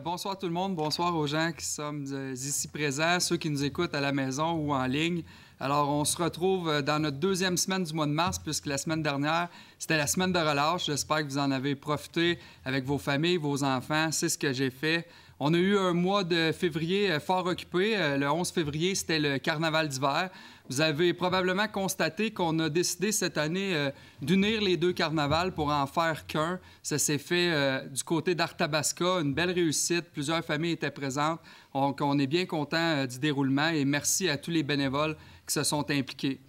Bonsoir tout le monde, bonsoir aux gens qui sont ici présents, ceux qui nous écoutent à la maison ou en ligne. Alors, on se retrouve dans notre deuxième semaine du mois de mars, puisque la semaine dernière, c'était la semaine de relâche. J'espère que vous en avez profité avec vos familles, vos enfants. C'est ce que j'ai fait. On a eu un mois de février fort occupé. Le 11 février, c'était le carnaval d'hiver. Vous avez probablement constaté qu'on a décidé cette année d'unir les deux carnavals pour en faire qu'un. Ça s'est fait du côté d'Arthabasca, une belle réussite. Plusieurs familles étaient présentes. Donc, on est bien content du déroulement et merci à tous les bénévoles qui se sont impliqués.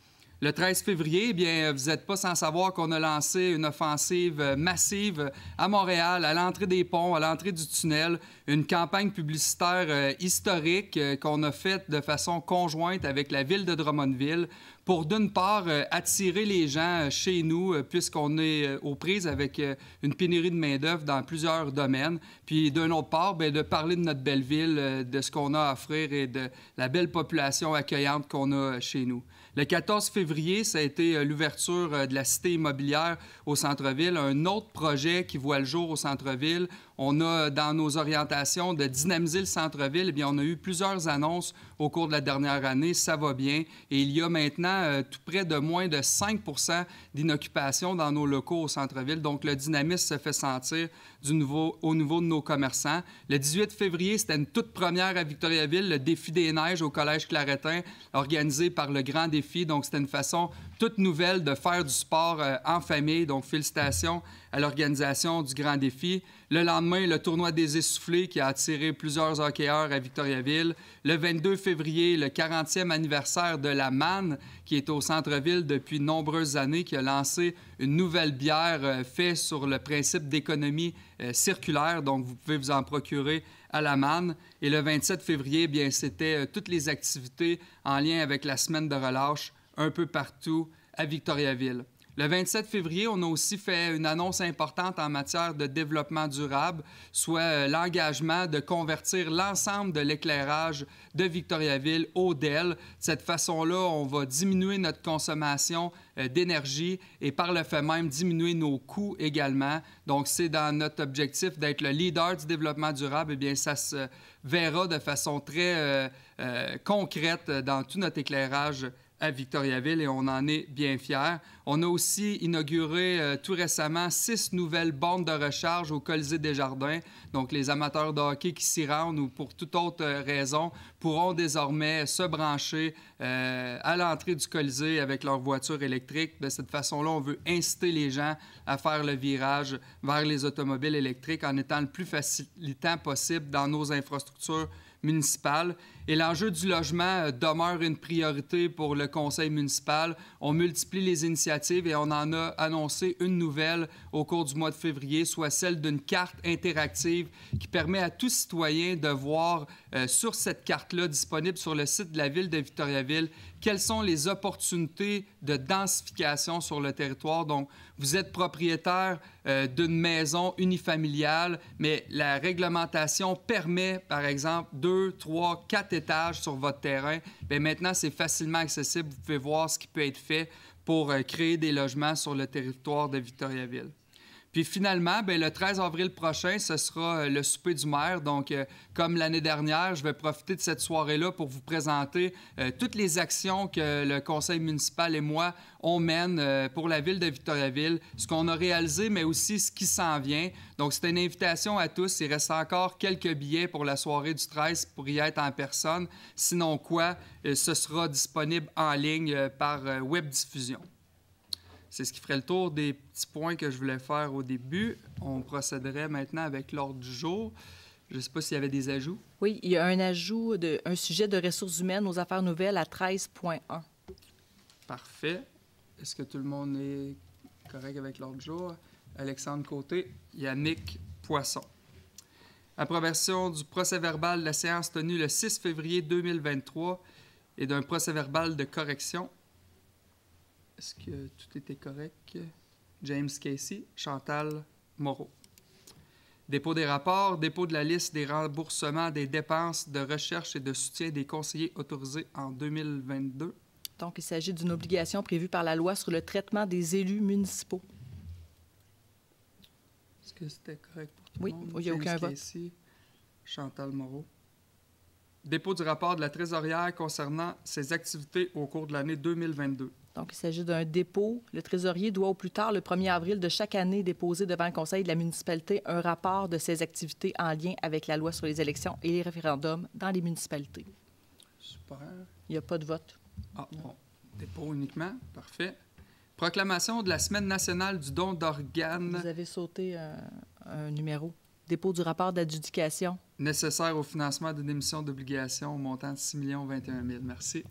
Le 13 février, eh bien, vous n'êtes pas sans savoir qu'on a lancé une offensive massive à Montréal, à l'entrée des ponts, à l'entrée du tunnel, une campagne publicitaire historique qu'on a faite de façon conjointe avec la ville de Drummondville pour, d'une part, attirer les gens chez nous, puisqu'on est aux prises avec une pénurie de main-d'œuvre dans plusieurs domaines, puis d'un autre part, bien, de parler de notre belle ville, de ce qu'on a à offrir et de la belle population accueillante qu'on a chez nous. Le 14 février, ça a été l'ouverture de la cité immobilière au centre-ville, un autre projet qui voit le jour au centre-ville. On a, dans nos orientations, de dynamiser le centre-ville. Eh bien, on a eu plusieurs annonces au cours de la dernière année. Ça va bien. Et il y a maintenant tout près de moins de 5 d'inoccupation dans nos locaux au centre-ville. Donc, le dynamisme se fait sentir au niveau de nos commerçants. Le 18 février, c'était une toute première à Victoriaville, le défi des neiges au Collège Claretin, organisé par le Grand Défi. Donc, c'était une façon toute nouvelle de faire du sport en famille. Donc, félicitations à l'organisation du Grand Défi. Le lendemain, le tournoi des essoufflés qui a attiré plusieurs hockeyeurs à Victoriaville. Le 22 février, le 40e anniversaire de la Manne, qui est au centre-ville depuis de nombreuses années, qui a lancé une nouvelle bière faite sur le principe d'économie circulaire. Donc, vous pouvez vous en procurer à la Manne. Et le 27 février, bien, c'était toutes les activités en lien avec la semaine de relâche un peu partout à Victoriaville. Le 27 février, on a aussi fait une annonce importante en matière de développement durable, soit l'engagement de convertir l'ensemble de l'éclairage de Victoriaville au DEL. De cette façon-là, on va diminuer notre consommation d'énergie et par le fait même diminuer nos coûts également. Donc, c'est dans notre objectif d'être le leader du développement durable. Eh bien, ça se verra de façon très concrète dans tout notre éclairage à Victoriaville et on en est bien fiers. On a aussi inauguré tout récemment 6 nouvelles bornes de recharge au Colisée des Jardins. Donc, les amateurs de hockey qui s'y rendent ou pour toute autre raison pourront désormais se brancher à l'entrée du Colisée avec leur voiture électrique. De cette façon-là, on veut inciter les gens à faire le virage vers les automobiles électriques en étant le plus facilitant possible dans nos infrastructures municipales. Et l'enjeu du logement demeure une priorité pour le conseil municipal. On multiplie les initiatives et on en a annoncé une nouvelle au cours du mois de février, soit celle d'une carte interactive qui permet à tout citoyen de voir sur cette carte-là disponible sur le site de la ville de Victoriaville quelles sont les opportunités de densification sur le territoire. Donc, vous êtes propriétaire d'une maison unifamiliale, mais la réglementation permet, par exemple, 2, 3, 4 étages sur votre terrain. Bien, maintenant, c'est facilement accessible. Vous pouvez voir ce qui peut être fait pour créer des logements sur le territoire de Victoriaville. Puis finalement, bien, le 13 avril prochain, ce sera le souper du maire. Donc, comme l'année dernière, je vais profiter de cette soirée-là pour vous présenter toutes les actions que le conseil municipal et moi, on mène pour la ville de Victoriaville, ce qu'on a réalisé, mais aussi ce qui s'en vient. Donc, c'est une invitation à tous. Il reste encore quelques billets pour la soirée du 13 pour y être en personne. Sinon quoi, ce sera disponible en ligne par webdiffusion. C'est ce qui ferait le tour des petits points que je voulais faire au début. On procéderait maintenant avec l'ordre du jour. Je ne sais pas s'il y avait des ajouts. Oui, il y a un ajout d'un sujet de ressources humaines aux affaires nouvelles à 13.1. Parfait. Est-ce que tout le monde est correct avec l'ordre du jour? Alexandre Côté, Yannick Poisson. Approbation du procès-verbal de la séance tenue le 6 février 2023 et d'un procès-verbal de correction. Est-ce que tout était correct? James Casey, Chantal Moreau. Dépôt des rapports, dépôt de la liste des remboursements des dépenses de recherche et de soutien des conseillers autorisés en 2022. Donc, il s'agit d'une obligation prévue par la loi sur le traitement des élus municipaux. Est-ce que c'était correct pour tout le monde? Oui, il n'y a aucun vote. Chantal Moreau. Dépôt du rapport de la trésorière concernant ses activités au cours de l'année 2022. Donc, il s'agit d'un dépôt. Le trésorier doit au plus tard le 1er avril de chaque année déposer devant le conseil de la municipalité un rapport de ses activités en lien avec la loi sur les élections et les référendums dans les municipalités. Super. Il n'y a pas de vote. Ah, bon. Dépôt uniquement. Parfait. Proclamation de la Semaine nationale du don d'organes. Vous avez sauté un numéro. Dépôt du rapport d'adjudication. Nécessaire au financement d'une émission d'obligation au montant de 6 021 000. Merci.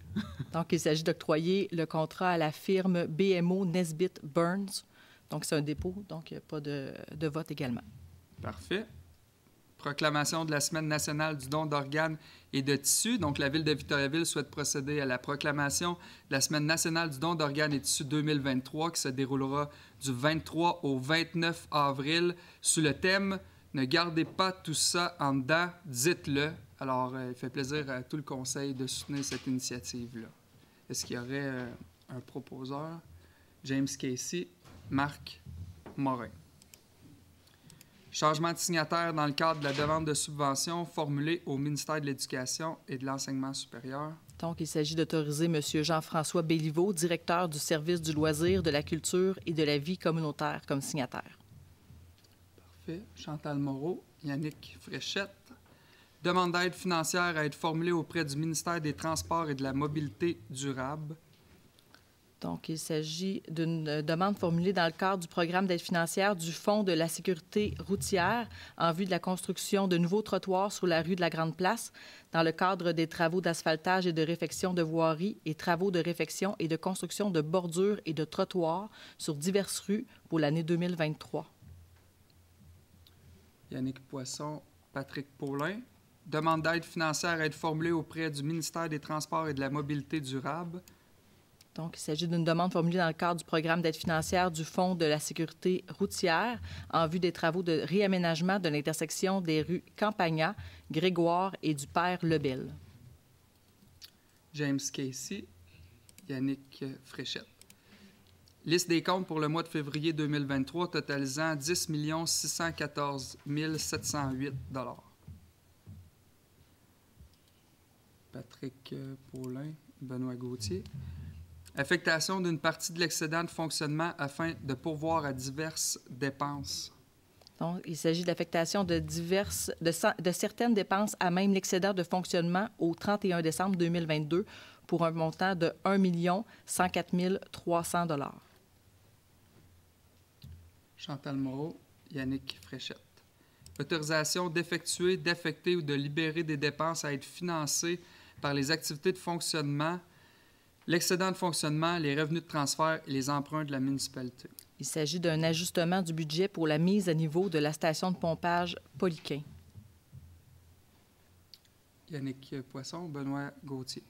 Donc, il s'agit d'octroyer le contrat à la firme BMO Nesbitt Burns. Donc, c'est un dépôt, donc il n'y a pas de vote également. Parfait. Proclamation de la Semaine nationale du don d'organes et de tissus. Donc, la Ville de Victoriaville souhaite procéder à la proclamation de la Semaine nationale du don d'organes et tissus 2023 qui se déroulera du 23 au 29 avril sous le thème « Ne gardez pas tout ça en dedans, dites-le ». Alors, il fait plaisir à tout le conseil de soutenir cette initiative-là. Est-ce qu'il y aurait un proposeur? James Casey, Marc Morin. Changement de signataire dans le cadre de la demande de subvention formulée au ministère de l'Éducation et de l'Enseignement supérieur. Donc, il s'agit d'autoriser M. Jean-François Béliveau, directeur du service du loisir, de la culture et de la vie communautaire, comme signataire. Parfait. Chantal Moreau, Yannick Fréchette. Demande d'aide financière à être formulée auprès du ministère des Transports et de la Mobilité durable. Donc, il s'agit d'une demande formulée dans le cadre du programme d'aide financière du Fonds de la sécurité routière en vue de la construction de nouveaux trottoirs sur la rue de la Grande Place dans le cadre des travaux d'asphaltage et de réfection de voiries et travaux de réfection et de construction de bordures et de trottoirs sur diverses rues pour l'année 2023. Yannick Poisson, Patrick Paulin. Demande d'aide financière à être formulée auprès du ministère des Transports et de la Mobilité durable. Donc, il s'agit d'une demande formulée dans le cadre du programme d'aide financière du Fonds de la sécurité routière en vue des travaux de réaménagement de l'intersection des rues Campagna, Grégoire et du Père Lebel. James Casey, Yannick Fréchette. Liste des comptes pour le mois de février 2023 totalisant 10 614 708 $. Patrick Paulin, Benoît Gauthier. Affectation d'une partie de l'excédent de fonctionnement afin de pourvoir à diverses dépenses. Donc, il s'agit d'affectation de certaines dépenses à même l'excédent de fonctionnement au 31 décembre 2022 pour un montant de 1 104 300 $. Chantal Moreau, Yannick Fréchette. Autorisation d'effectuer, d'affecter ou de libérer des dépenses à être financées par les activités de fonctionnement, l'excédent de fonctionnement, les revenus de transfert et les emprunts de la municipalité. Il s'agit d'un ajustement du budget pour la mise à niveau de la station de pompage Poliquin. Yannick Poisson, Benoît Gauthier.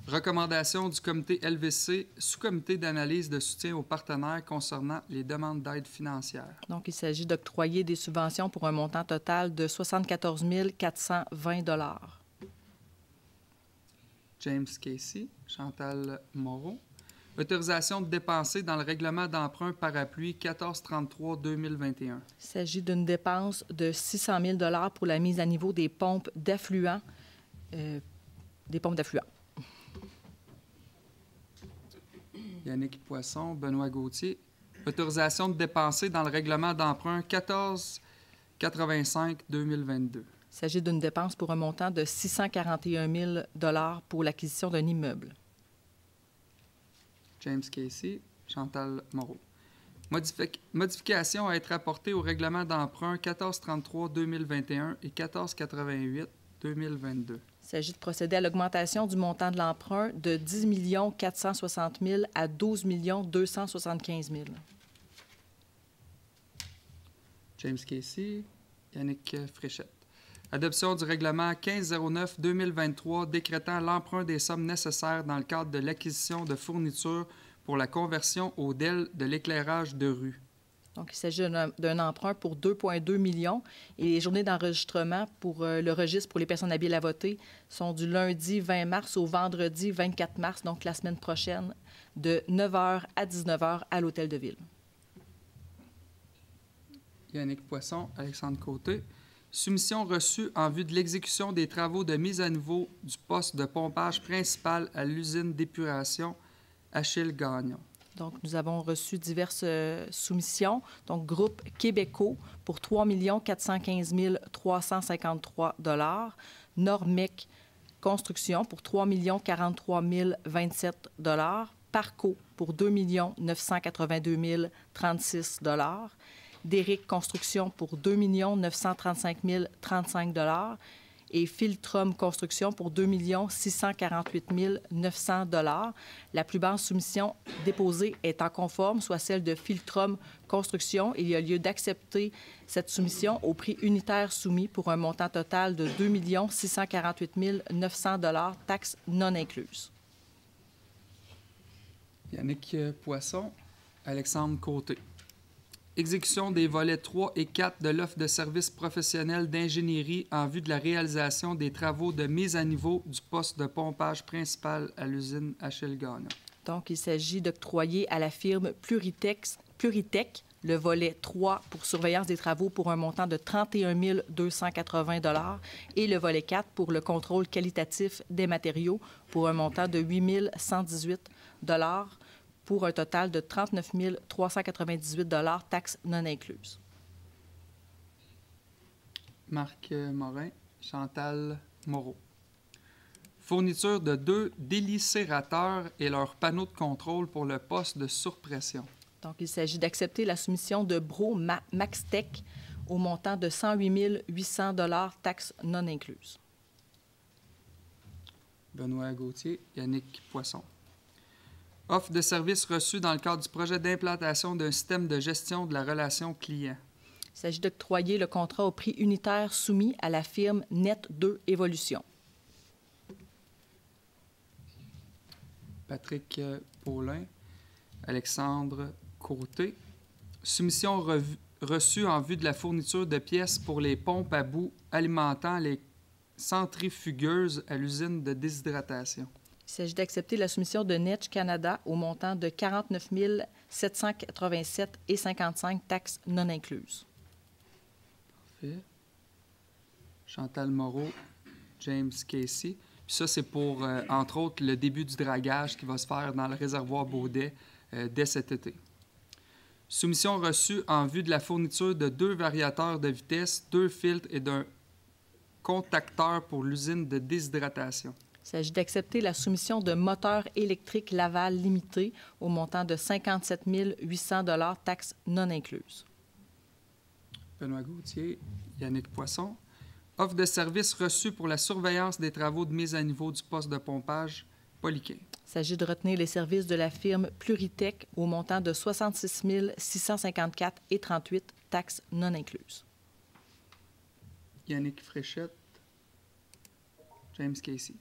Recommandation du comité LVC, sous-comité d'analyse de soutien aux partenaires concernant les demandes d'aide financière. Donc, il s'agit d'octroyer des subventions pour un montant total de 74 420 $. James Casey, Chantal Moreau. Autorisation de dépenser dans le règlement d'emprunt parapluie 1433-2021. Il s'agit d'une dépense de 600 000 $ pour la mise à niveau des pompes d'affluents. Yannick Poisson, Benoît Gauthier. Autorisation de dépenser dans le règlement d'emprunt 1485-2022. Il s'agit d'une dépense pour un montant de 641 000 $ pour l'acquisition d'un immeuble. James Casey, Chantal Moreau. Modification à être apportée au règlement d'emprunt 1433-2021 et 1488-2022. Il s'agit de procéder à l'augmentation du montant de l'emprunt de 10 460 000 à 12 275 000. James Casey, Yannick Fréchette. Adoption du règlement 1509-2023 décrétant l'emprunt des sommes nécessaires dans le cadre de l'acquisition de fournitures pour la conversion au DEL de l'éclairage de rue. Donc, il s'agit d'un emprunt pour 2,2 millions et les journées d'enregistrement pour le registre pour les personnes habiles à voter sont du lundi 20 mars au vendredi 24 mars, donc la semaine prochaine, de 9h à 19h à l'Hôtel de Ville. Yannick Poisson, Alexandre Côté. Soumission reçue en vue de l'exécution des travaux de mise à niveau du poste de pompage principal à l'usine d'épuration Achille Gagnon. Donc, nous avons reçu diverses soumissions. Donc, groupe Québéco pour 3 415 353 $. Normec Construction pour 3 043 027 $. Parco pour 2 982 036 $. Déric Construction pour 2 935 035 $ et Filtrum Construction pour 2 648 900 $. La plus basse soumission déposée est en conforme, soit celle de Filtrum Construction. Il y a lieu d'accepter cette soumission au prix unitaire soumis pour un montant total de 2 648 900 $, taxes non incluses. Yannick Poisson, Alexandre Côté. Exécution des volets 3 et 4 de l'offre de services professionnels d'ingénierie en vue de la réalisation des travaux de mise à niveau du poste de pompage principal à l'usine Achille Gagnon. Donc, il s'agit d'octroyer à la firme Pluritech le volet 3 pour surveillance des travaux pour un montant de 31 280 $ et le volet 4 pour le contrôle qualitatif des matériaux pour un montant de 8 118 $ pour un total de 39 398 $, taxes non incluses. Marc Morin, Chantal Moreau. Fourniture de 2 délicérateurs et leurs panneaux de contrôle pour le poste de surpression. Donc, il s'agit d'accepter la soumission de Bro Maxtech au montant de 108 800 $, taxes non incluses. Benoît Gauthier, Yannick Poisson. Offre de services reçus dans le cadre du projet d'implantation d'un système de gestion de la relation client. Il s'agit d'octroyer le contrat au prix unitaire soumis à la firme Net2 Évolution. Patrick Paulin, Alexandre Côté. Soumission reçue en vue de la fourniture de pièces pour les pompes à bout alimentant les centrifugueuses à l'usine de déshydratation. Il s'agit d'accepter la soumission de Netch Canada au montant de 49 787,55 $, taxes non incluses. Parfait. Chantal Moreau, James Casey. Puis ça, c'est pour, entre autres, le début du dragage qui va se faire dans le réservoir Baudet dès cet été. Soumission reçue en vue de la fourniture de 2 variateurs de vitesse, 2 filtres et d'un contacteur pour l'usine de déshydratation. Il s'agit d'accepter la soumission de Moteur électrique Laval limité au montant de 57 800 $, taxes non incluses. Benoît Gauthier, Yannick Poisson. Offre de services reçus pour la surveillance des travaux de mise à niveau du poste de pompage Poliquin. Il s'agit de retenir les services de la firme Pluritech au montant de 66 654,38 $, taxes non incluses. Yannick Fréchette, James Casey.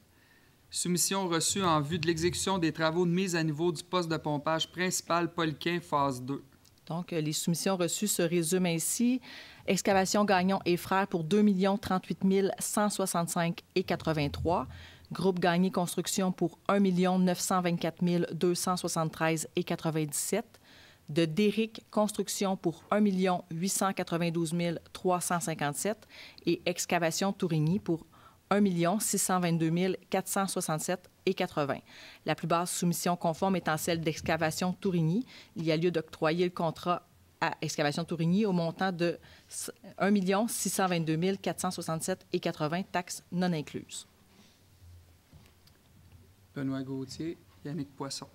Soumission reçue en vue de l'exécution des travaux de mise à niveau du poste de pompage principal Poliquin, phase 2. Donc, les soumissions reçues se résument ainsi. Excavation Gagnon et Frères pour 2 038 165,83 $. Groupe Gagné Construction pour 1 924 273,97 $. De Déric Construction pour 1 892 357 $ et Excavation Tourigny pour 1 622 467,80 $. La plus basse soumission conforme étant celle d'Excavation Tourigny. Il y a lieu d'octroyer le contrat à Excavation Tourigny au montant de 1 622 467,80 $, taxes non incluses. Benoît Gauthier, Yannick Poisson.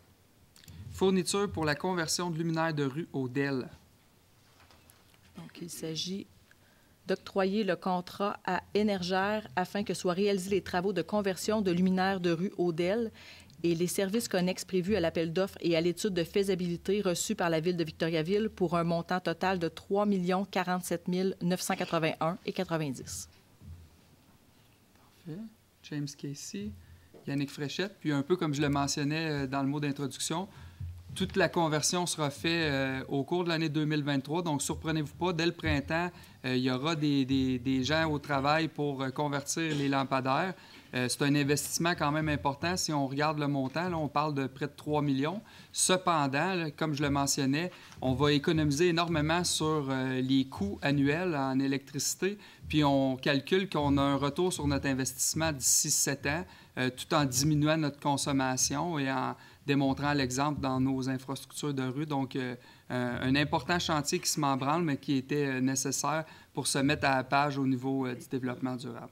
Fourniture pour la conversion de luminaires de rue au DEL. Donc, il s'agit d'octroyer le contrat à Énergère afin que soient réalisés les travaux de conversion de luminaires de rue Odell et les services connexes prévus à l'appel d'offres et à l'étude de faisabilité reçue par la Ville de Victoriaville pour un montant total de 3 047 981,90 $. Parfait. James Casey, Yannick Fréchette. Puis un peu comme je le mentionnais dans le mot d'introduction, toute la conversion sera faite au cours de l'année 2023. Donc, surprenez-vous pas, dès le printemps, il y aura des gens au travail pour convertir les lampadaires. C'est un investissement quand même important. Si on regarde le montant, là, on parle de près de 3 millions. Cependant, là, comme je le mentionnais, on va économiser énormément sur les coûts annuels en électricité. Puis on calcule qu'on a un retour sur notre investissement d'ici 7 ans, tout en diminuant notre consommation et en démontrant l'exemple dans nos infrastructures de rue. Donc, un important chantier qui se met en branle, mais qui était nécessaire pour se mettre à la page au niveau du développement durable.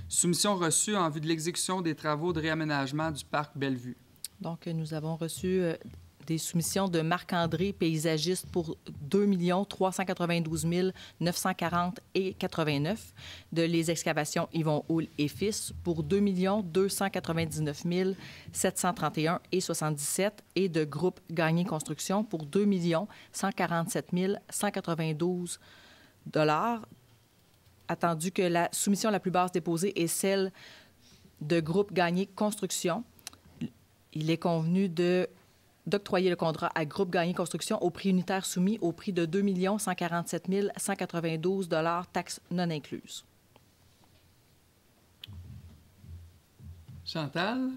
Soumission reçue en vue de l'exécution des travaux de réaménagement du parc Bellevue. Donc, nous avons reçu des soumissions de Marc-André, paysagiste, pour 2 392 940 et 89, de Les Excavations Yvon Houle et Fils pour 2 299 731 et 77, et de Groupe Gagné Construction pour 2 147 192 $, attendu que la soumission la plus basse déposée est celle de Groupe Gagné Construction. Il est convenu d'octroyer le contrat à Groupe Gagné Construction au prix unitaire soumis au prix de 2 147 192 $, taxes non incluses. Chantal?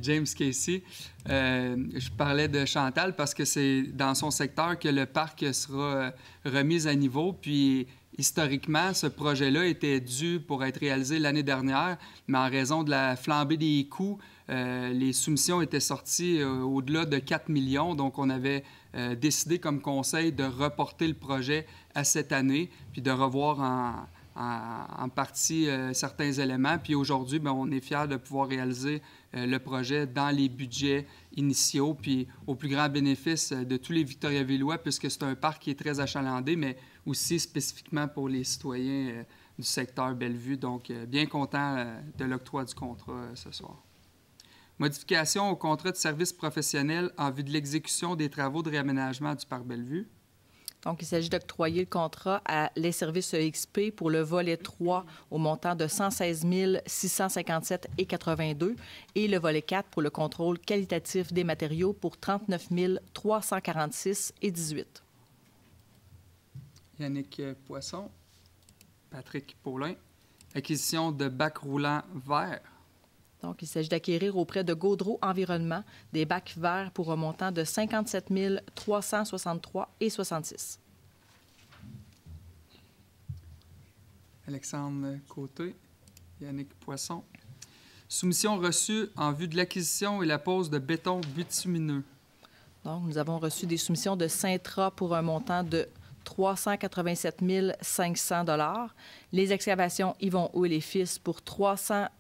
James Casey. Je parlais de Chantal parce que c'est dans son secteur que le parc sera remis à niveau. Puis, historiquement, ce projet-là était dû pour être réalisé l'année dernière, mais en raison de la flambée des coûts, les soumissions étaient sorties au-delà de 4 millions. Donc, on avait décidé comme conseil de reporter le projet à cette année, puis de revoir en partie certains éléments. Puis aujourd'hui, bien, on est fiers de pouvoir réaliser le projet dans les budgets initiaux, puis au plus grand bénéfice de tous les Victoriavillois, puisque c'est un parc qui est très achalandé, mais aussi spécifiquement pour les citoyens du secteur Bellevue. Donc, bien content de l'octroi du contrat ce soir. Modification au contrat de service professionnel en vue de l'exécution des travaux de réaménagement du parc Bellevue. Donc, il s'agit d'octroyer le contrat à Les Services EXP pour le volet 3 au montant de 116 657 et 82 et le volet 4 pour le contrôle qualitatif des matériaux pour 39 346 et 18. Yannick Poisson, Patrick Paulin. Acquisition de bacs roulants verts. Donc, il s'agit d'acquérir auprès de Gaudreau Environnement des bacs verts pour un montant de 57 363 et 66. Alexandre Côté, Yannick Poisson. Soumission reçue en vue de l'acquisition et la pose de béton bitumineux. Donc, nous avons reçu des soumissions de Sintra pour un montant de 387 500 $, Les Excavations Yvon Houle et Fils pour 324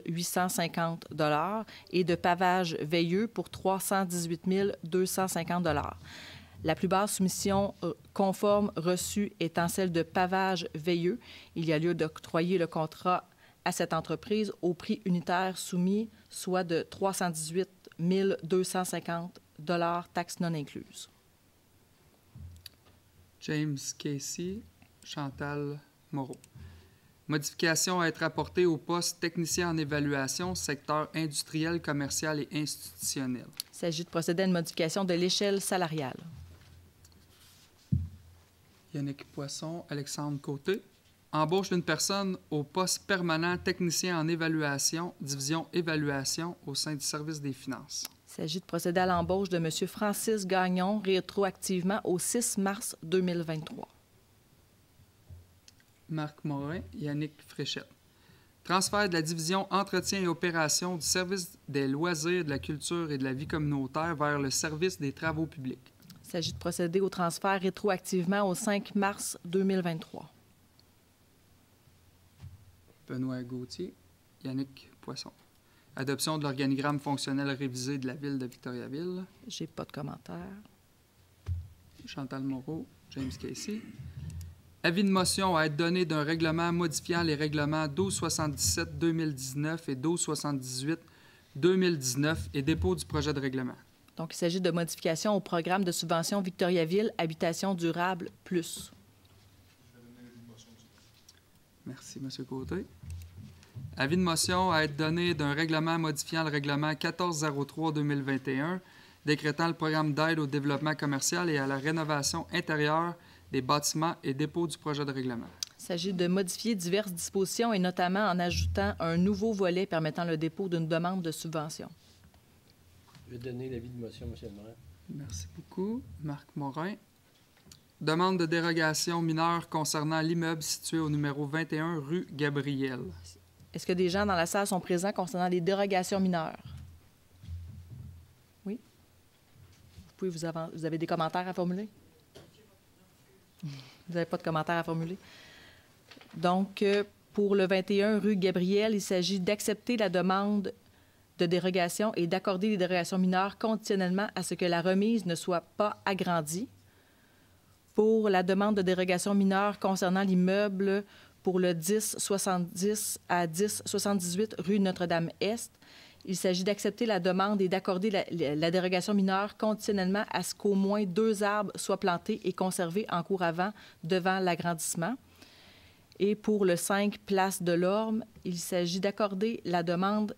850 $ et de Pavage Veilleux pour 318 250 $. La plus basse soumission conforme reçue étant celle de Pavage Veilleux. Il y a lieu d'octroyer le contrat à cette entreprise au prix unitaire soumis, soit de 318 250 $, taxes non incluses. James Casey, Chantal Moreau. Modification à être apportée au poste technicien en évaluation, secteur industriel, commercial et institutionnel. Il s'agit de procéder à une modification de l'échelle salariale. Yannick Poisson, Alexandre Côté. Embauche d'une personne au poste permanent technicien en évaluation, division évaluation au sein du service des finances. Il s'agit de procéder à l'embauche de M. Francis Gagnon rétroactivement au 6 mars 2023. Marc Morin, Yannick Fréchette. Transfert de la division entretien et opération du service des loisirs, de la culture et de la vie communautaire vers le service des travaux publics. Il s'agit de procéder au transfert rétroactivement au 5 mars 2023. Benoît Gauthier, Yannick Poisson. Adoption de l'organigramme fonctionnel révisé de la ville de Victoriaville. J'ai pas de commentaire. Chantal Moreau, James Casey. Avis de motion à être donné d'un règlement modifiant les règlements 1277-2019 et 1278-2019 et dépôt du projet de règlement. Donc, il s'agit de modifications au programme de subvention Victoriaville Habitation durable plus. Merci, M. Côté. Avis de motion à être donné d'un règlement modifiant le règlement 1403-2021, décrétant le programme d'aide au développement commercial et à la rénovation intérieure des bâtiments et dépôt du projet de règlement. Il Il s'agit de modifier diverses dispositions et notamment en ajoutant un nouveau volet permettant le dépôt d'une demande de subvention. Je vais donner l'avis de motion, M. le maire. Merci beaucoup. Marc Morin. Demande de dérogation mineure concernant l'immeuble situé au numéro 21 rue Gabriel. Est-ce que des gens dans la salle sont présents concernant les dérogations mineures? Oui? Vous avez des commentaires à formuler? Vous n'avez pas de commentaires à formuler? Donc, pour le 21 rue Gabriel, il s'agit d'accepter la demande de dérogation et d'accorder les dérogations mineures conditionnellement à ce que la remise ne soit pas agrandie. Pour la demande de dérogation mineure concernant l'immeuble pour le 1070 à 1078 rue Notre-Dame-Est, il s'agit d'accepter la demande et d'accorder la dérogation mineure conditionnellement à ce qu'au moins 2 arbres soient plantés et conservés en cours avant devant l'agrandissement. Et pour le 5 place de l'Orme, il s'agit d'accepter la demande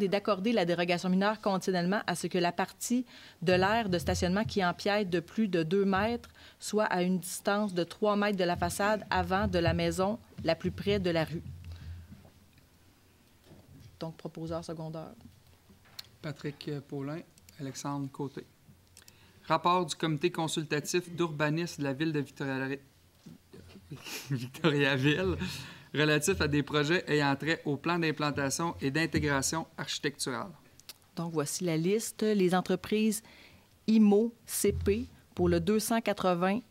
et d'accorder la dérogation mineure conditionnellement à ce que la partie de l'aire de stationnement qui empiète de plus de 2 mètres soit à une distance de 3 mètres de la façade avant de la maison la plus près de la rue. Donc, proposeur secondaire. Patrick Paulin, Alexandre Côté. Rapport du comité consultatif d'urbanisme de la ville de Victoriaville relatif à des projets ayant trait au plan d'implantation et d'intégration architecturale. Donc, voici la liste. Les entreprises IMO-CP pour le 280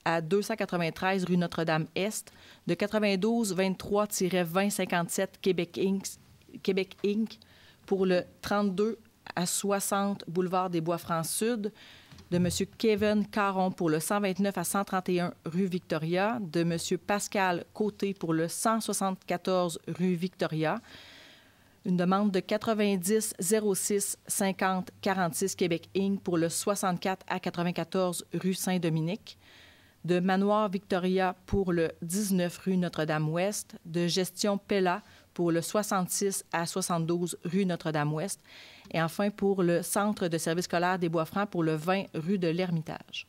à 293 rue Notre-Dame-Est, de 92-23-2057 Québec Inc. pour le 32 à 60 boulevard des Bois-Francs-Sud, de M. Kevin Caron pour le 129 à 131 rue Victoria, de M. Pascal Côté pour le 174 rue Victoria, une demande de 90 06 50 46 Québec Inc. pour le 64 à 94 rue Saint-Dominique, de Manoir Victoria pour le 19 rue Notre-Dame-Ouest, de Gestion Pella pour le 66 à 72 rue Notre-Dame-Ouest, et enfin pour le Centre de services scolaires des Bois-Francs pour le 20 rue de l'Ermitage.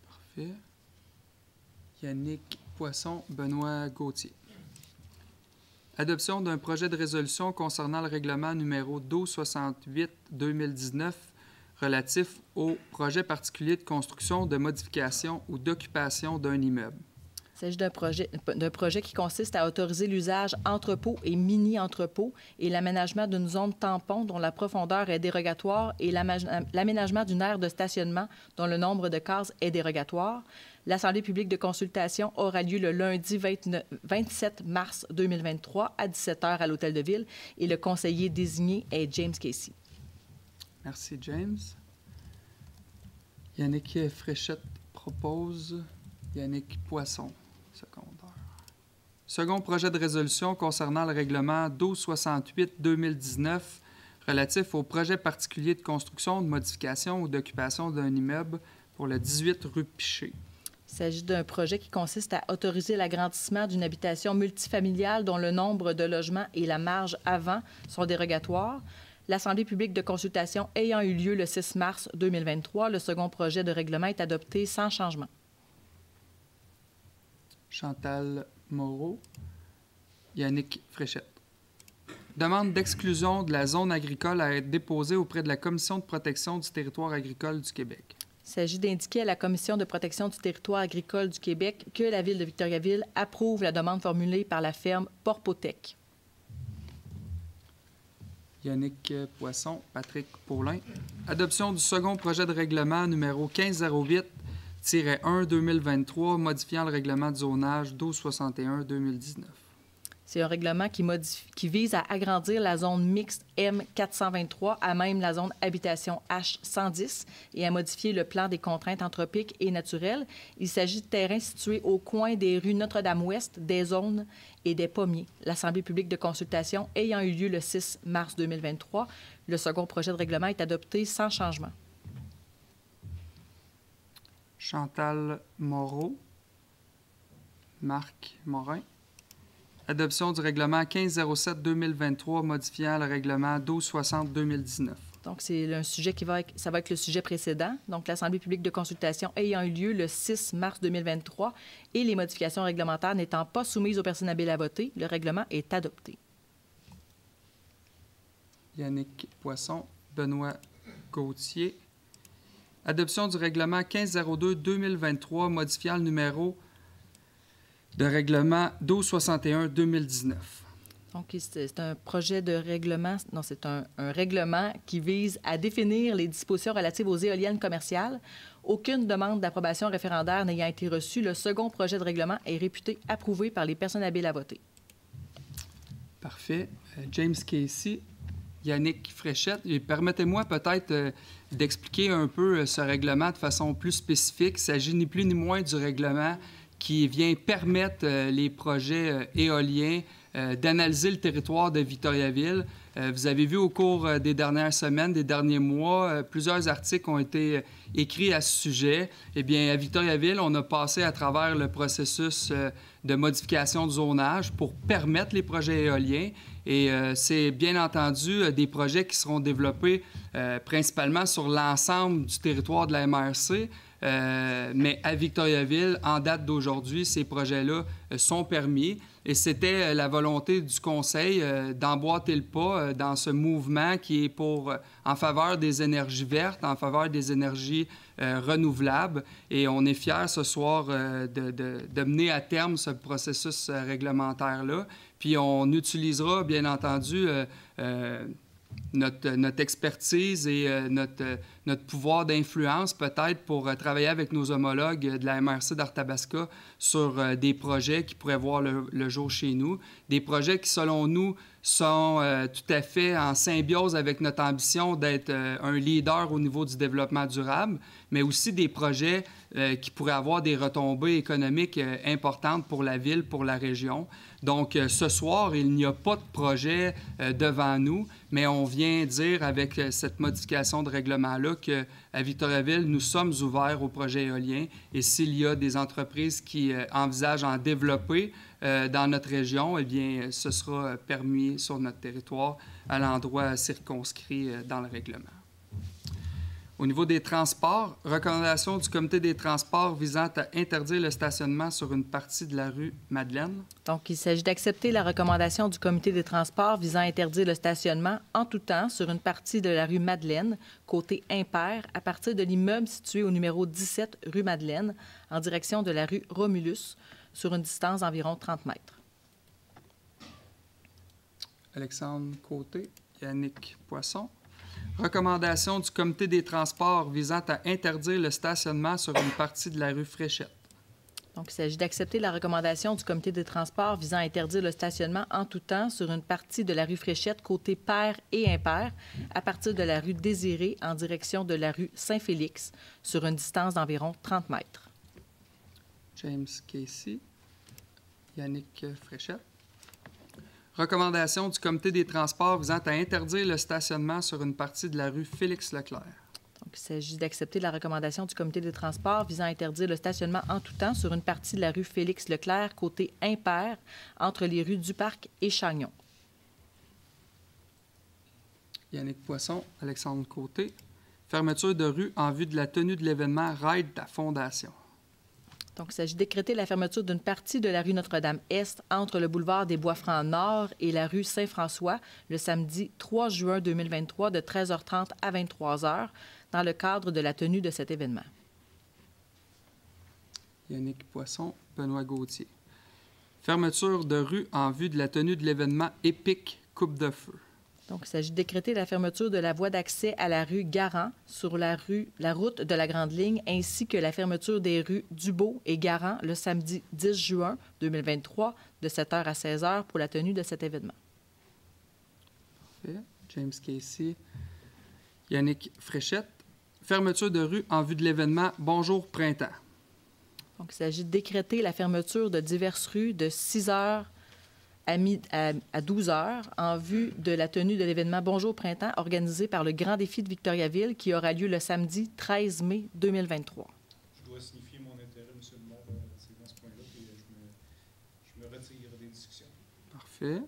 Parfait. Yannick Poisson, Benoît Gauthier. Adoption d'un projet de résolution concernant le règlement numéro 1268-2019 relatif au projet particulier de construction, de modification ou d'occupation d'un immeuble. Il s'agit d'un projet qui consiste à autoriser l'usage entrepôt et mini-entrepôt et l'aménagement d'une zone tampon dont la profondeur est dérogatoire et l'aménagement d'une aire de stationnement dont le nombre de cases est dérogatoire. L'Assemblée publique de consultation aura lieu le lundi 27 mars 2023 à 17h à l'Hôtel de Ville et le conseiller désigné est James Casey. Merci, James. Yannick Fréchette propose. Yannick Poisson, secondaire. Second projet de résolution concernant le règlement 1268-2019 relatif au projet particulier de construction, de modification ou d'occupation d'un immeuble pour le 18 rue Piché. Il s'agit d'un projet qui consiste à autoriser l'agrandissement d'une habitation multifamiliale dont le nombre de logements et la marge avant sont dérogatoires. L'Assemblée publique de consultation ayant eu lieu le 6 mars 2023, le second projet de règlement est adopté sans changement. Chantal Moreau, Yannick Fréchette. Demande d'exclusion de la zone agricole à être déposée auprès de la Commission de protection du territoire agricole du Québec. Il s'agit d'indiquer à la Commission de protection du territoire agricole du Québec que la Ville de Victoriaville approuve la demande formulée par la ferme Porpotec. Yannick Poisson, Patrick Paulin. Adoption du second projet de règlement numéro 1508-1-2023 modifiant le règlement de zonage 1261-2019. C'est un règlement qui vise à agrandir la zone mixte M423 à même la zone habitation H110 et à modifier le plan des contraintes anthropiques et naturelles. Il s'agit de terrains situés au coin des rues Notre-Dame-Ouest, des zones et des pommiers. L'Assemblée publique de consultation ayant eu lieu le 6 mars 2023, le second projet de règlement est adopté sans changement. Chantal Moreau, Marc Morin. Adoption du règlement 1507-2023 modifiant le règlement 1260-2019. Donc, c'est un sujet ça va être le sujet précédent. Donc, l'Assemblée publique de consultation ayant eu lieu le 6 mars 2023 et les modifications réglementaires n'étant pas soumises aux personnes habiles à voter, le règlement est adopté. Yannick Poisson, Benoît Gauthier. Adoption du règlement 1502-2023 modifiant le numéro de règlement 1261-2019. Donc, c'est un projet de règlement, non, c'est un règlement qui vise à définir les dispositions relatives aux éoliennes commerciales. Aucune demande d'approbation référendaire n'ayant été reçue, le second projet de règlement est réputé approuvé par les personnes habiles à voter. Parfait. James Casey, Yannick Fréchette. Et permettez-moi peut-être d'expliquer un peu ce règlement de façon plus spécifique. Il s'agit ni plus ni moins du règlement qui vient permettre les projets éoliens d'analyser le territoire de Victoriaville. Vous avez vu au cours des dernières semaines, des derniers mois, plusieurs articles ont été écrits à ce sujet. Eh bien, à Victoriaville, on a passé à travers le processus de modification de zonage pour permettre les projets éoliens. Et c'est bien entendu des projets qui seront développés principalement sur l'ensemble du territoire de la MRC. Mais à Victoriaville, en date d'aujourd'hui, ces projets-là sont permis. Et c'était la volonté du Conseil d'emboîter le pas dans ce mouvement qui est en faveur des énergies vertes, en faveur des énergies renouvelables. Et on est fiers ce soir de mener à terme ce processus réglementaire-là. Puis on utilisera, bien entendu, notre expertise et notre pouvoir d'influence peut-être pour travailler avec nos homologues de la MRC d'Arthabasca sur des projets qui pourraient voir le jour chez nous. Des projets qui, selon nous, sont tout à fait en symbiose avec notre ambition d'être un leader au niveau du développement durable, mais aussi des projets qui pourraient avoir des retombées économiques importantes pour la ville, pour la région. Donc, ce soir, il n'y a pas de projet devant nous, mais on vient dire avec cette modification de règlement-là qu'à Victoriaville, nous sommes ouverts aux projets éoliens et s'il y a des entreprises qui envisagent en développer dans notre région, eh bien, ce sera permis sur notre territoire à l'endroit circonscrit dans le règlement. Au niveau des transports, recommandation du Comité des transports visant à interdire le stationnement sur une partie de la rue Madeleine. Donc, il s'agit d'accepter la recommandation du Comité des transports visant à interdire le stationnement en tout temps sur une partie de la rue Madeleine, côté impair, à partir de l'immeuble situé au numéro 17 rue Madeleine, en direction de la rue Romulus, sur une distance d'environ 30 mètres. Alexandre Côté, Yannick Poisson. Recommandation du Comité des transports visant à interdire le stationnement sur une partie de la rue Fréchette. Donc, il s'agit d'accepter la recommandation du Comité des transports visant à interdire le stationnement en tout temps sur une partie de la rue Fréchette, côté pair et impair, à partir de la rue Désirée en direction de la rue Saint-Félix, sur une distance d'environ 30 mètres. James Casey, Yannick Fréchette. Recommandation du Comité des transports visant à interdire le stationnement sur une partie de la rue Félix-Leclerc. Donc, il s'agit d'accepter la recommandation du Comité des transports visant à interdire le stationnement en tout temps sur une partie de la rue Félix-Leclerc, côté impair, entre les rues du Parc et Chagnon. Yannick Poisson, Alexandre Côté. Fermeture de rue en vue de la tenue de l'événement Ride de la Fondation. Donc, il s'agit de décréter la fermeture d'une partie de la rue Notre-Dame-Est entre le boulevard des Bois-Francs Nord et la rue Saint-François le samedi 3 juin 2023 de 13h30 à 23h dans le cadre de la tenue de cet événement. Yannick Poisson, Benoît Gauthier. Fermeture de rue en vue de la tenue de l'événement épique Coupe de feu. Donc, il s'agit de décréter la fermeture de la voie d'accès à la rue Garand sur la route de la Grande Ligne, ainsi que la fermeture des rues Dubois et Garand le samedi 10 juin 2023 de 7h à 16h pour la tenue de cet événement. Parfait. James Casey, Yannick Fréchette. Fermeture de rue en vue de l'événement Bonjour Printemps. Donc, il s'agit de décréter la fermeture de diverses rues de 6h à 12 heures en vue de la tenue de l'événement Bonjour Printemps organisé par le Grand Défi de Victoriaville qui aura lieu le samedi 13 mai 2023. Je dois signifier mon intérêt, M. le maire, dans ce point-là, et je me retire des discussions. Parfait.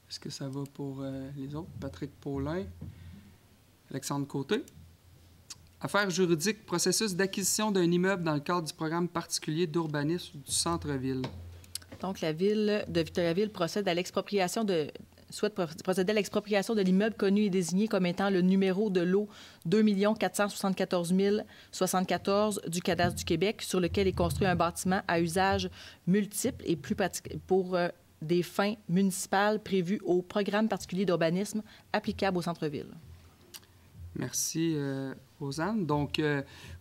Est-ce que ça va pour les autres? Patrick Paulin. Alexandre Côté. Affaires juridiques, processus d'acquisition d'un immeuble dans le cadre du programme particulier d'urbanisme du centre-ville. Donc, la Ville de Victoriaville procède à l'expropriation souhaite procéder à l'expropriation de l'immeuble connu et désigné comme étant le numéro de lot 2 474 074 du Cadastre du Québec, sur lequel est construit un bâtiment à usage multiple et plus pour des fins municipales prévues au programme particulier d'urbanisme applicable au centre-ville. Merci, Rosanne. Donc,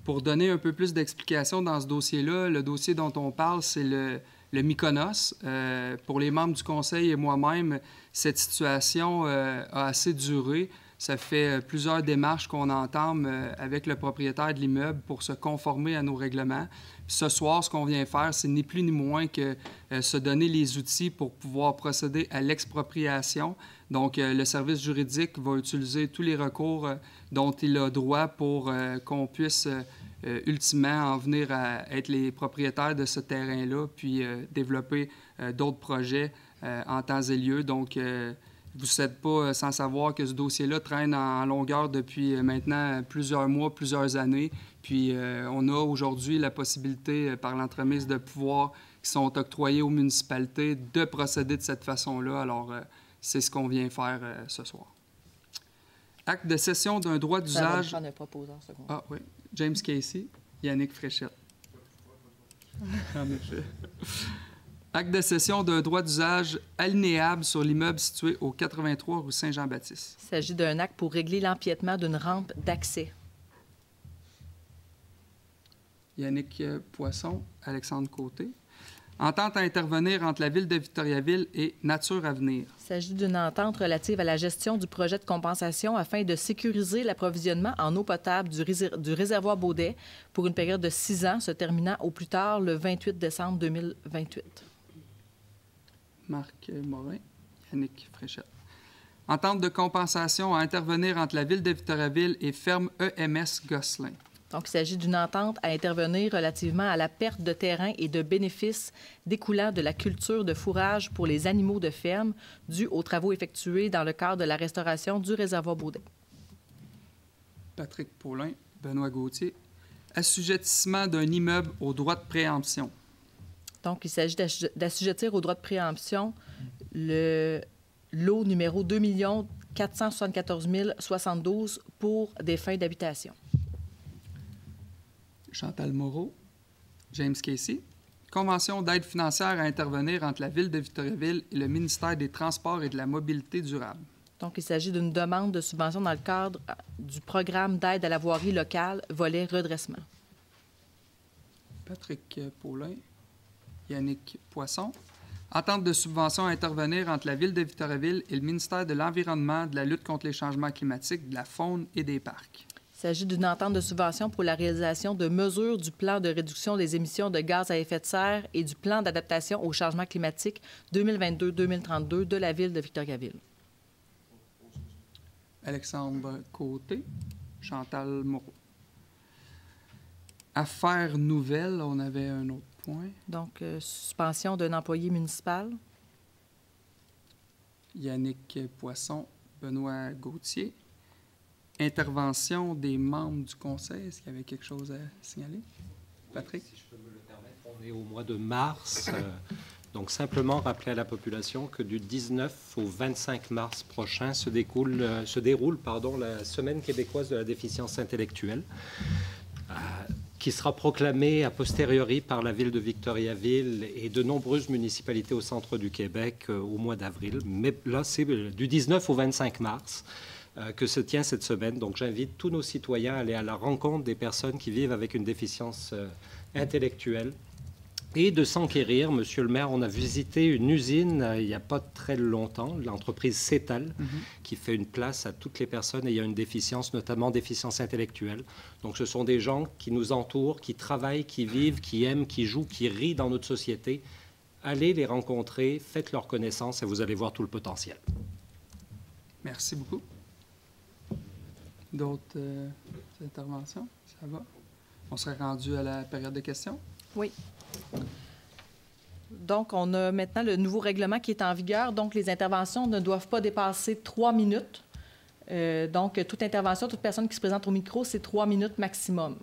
pour donner un peu plus d'explications dans ce dossier-là, le dossier dont on parle, c'est le Mykonos. Pour les membres du conseil et moi-même, cette situation a assez duré. Ça fait plusieurs démarches qu'on entame avec le propriétaire de l'immeuble pour se conformer à nos règlements. Puis ce soir, ce qu'on vient faire, c'est ni plus ni moins que se donner les outils pour pouvoir procéder à l'expropriation. Donc, le service juridique va utiliser tous les recours dont il a droit pour qu'on puisse ultimement en venir à être les propriétaires de ce terrain-là, puis développer d'autres projets en temps et lieu. Donc, vous n'êtes pas sans savoir que ce dossier-là traîne en longueur depuis maintenant plusieurs mois, plusieurs années. Puis, on a aujourd'hui la possibilité, par l'entremise de pouvoirs qui sont octroyés aux municipalités, de procéder de cette façon-là. Alors, c'est ce qu'on vient faire ce soir. Acte de cession d'un droit d'usage... Ça va prendre un seconde. Ah oui. James Casey, Yannick Fréchette. En effet. Acte de cession d'un droit d'usage alinéable sur l'immeuble situé au 83 rue Saint-Jean-Baptiste. Il s'agit d'un acte pour régler l'empiètement d'une rampe d'accès. Yannick Poisson, Alexandre Côté. Entente à intervenir entre la Ville de Victoriaville et Nature Avenir. Il s'agit d'une entente relative à la gestion du projet de compensation afin de sécuriser l'approvisionnement en eau potable du réservoir Baudet pour une période de 6 ans, se terminant au plus tard le 28 décembre 2028. Marc Morin, Yannick Fréchette. Entente de compensation à intervenir entre la Ville de Victoriaville et Ferme EMS Gosselin. Donc, il s'agit d'une entente à intervenir relativement à la perte de terrain et de bénéfices découlant de la culture de fourrage pour les animaux de ferme dû aux travaux effectués dans le cadre de la restauration du réservoir Baudet. Patrick Paulin, Benoît Gauthier. Assujettissement d'un immeuble au droit de préemption. Donc, il s'agit d'assujettir au droit de préemption le lot numéro 2 474 072 pour des fins d'habitation. Chantal Moreau, James Casey. Convention d'aide financière à intervenir entre la Ville de Victoriaville et le ministère des Transports et de la Mobilité durable. Donc, il s'agit d'une demande de subvention dans le cadre du programme d'aide à la voirie locale, volet redressement. Patrick Paulin, Yannick Poisson. Entente de subvention à intervenir entre la Ville de Victoriaville et le ministère de l'Environnement, de la lutte contre les changements climatiques, de la faune et des parcs. Il s'agit d'une entente de subvention pour la réalisation de mesures du plan de réduction des émissions de gaz à effet de serre et du plan d'adaptation au changement climatique 2022-2032 de la Ville de Victoriaville. Alexandre Côté, Chantal Moreau. Affaires nouvelles, on avait un autre point. Donc, suspension d'un employé municipal. Yannick Poisson, Benoît Gauthier. Intervention des membres du conseil. Est-ce qu'il y avait quelque chose à signaler? Patrick? Si je peux me le permettre, on est au mois de mars. Donc, simplement rappeler à la population que du 19 au 25 mars prochain se déroule la Semaine québécoise de la déficience intellectuelle, qui sera proclamée a posteriori par la Ville de Victoriaville et de nombreuses municipalités au centre du Québec au mois d'avril. Mais là, c'est du 19 au 25 mars. Que se tient cette semaine. Donc, j'invite tous nos citoyens à aller à la rencontre des personnes qui vivent avec une déficience intellectuelle et de s'enquérir. Monsieur le maire, on a visité une usine il n'y a pas très longtemps, l'entreprise CETAL, qui fait une place à toutes les personnes ayant une déficience, notamment déficience intellectuelle. Donc, ce sont des gens qui nous entourent, qui travaillent, qui vivent, qui aiment, qui jouent, qui rient dans notre société. Allez les rencontrer, faites leur connaissance et vous allez voir tout le potentiel. Merci beaucoup. D'autres interventions? Ça va? On serait rendu à la période de questions? Oui. Donc, on a maintenant le nouveau règlement qui est en vigueur. Donc, les interventions ne doivent pas dépasser 3 minutes. Donc, toute intervention, toute personne qui se présente au micro, c'est 3 minutes maximum.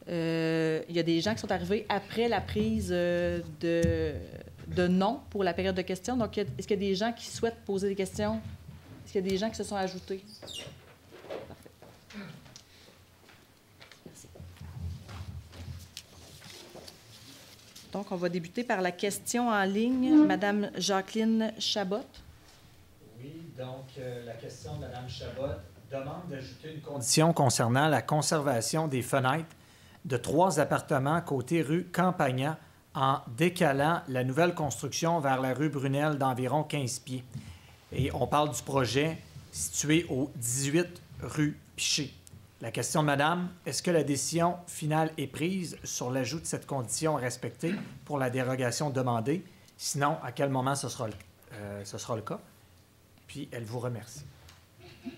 Il y a des gens qui sont arrivés après la prise de nom pour la période de questions. Donc, est-ce qu'il y a des gens qui souhaitent poser des questions? Est-ce qu'il y a des gens qui se sont ajoutés? Parfait. Merci. Donc, on va débuter par la question en ligne. Madame Jacqueline Chabot. Oui, donc la question de Mme Chabot demande d'ajouter une condition concernant la conservation des fenêtres de 3 appartements côté rue Campagna en décalant la nouvelle construction vers la rue Brunel d'environ 15 pieds. Et on parle du projet situé au 18 rue Piché. La question de Madame, est-ce que la décision finale est prise sur l'ajout de cette condition à respecter pour la dérogation demandée? Sinon, à quel moment ce sera le cas? Puis, elle vous remercie.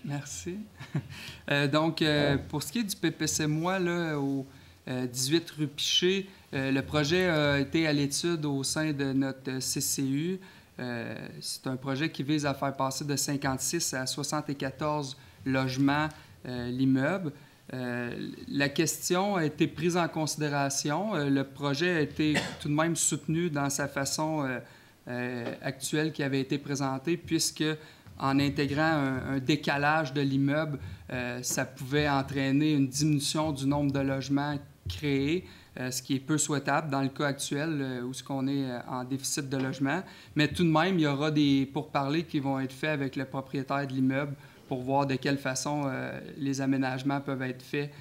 Merci. Donc, pour ce qui est du PPC-moi, là, au 18 rue Piché, le projet a été à l'étude au sein de notre CCU. C'est un projet qui vise à faire passer de 56 à 74 logements l'immeuble. La question a été prise en considération. Le projet a été tout de même soutenu dans sa façon actuelle qui avait été présentée, puisque en intégrant un décalage de l'immeuble, ça pouvait entraîner une diminution du nombre de logements créés, ce qui est peu souhaitable dans le cas actuel où on est en déficit de logement. Mais tout de même, il y aura des pourparlers qui vont être faits avec le propriétaire de l'immeuble pour voir de quelle façon les aménagements peuvent être faits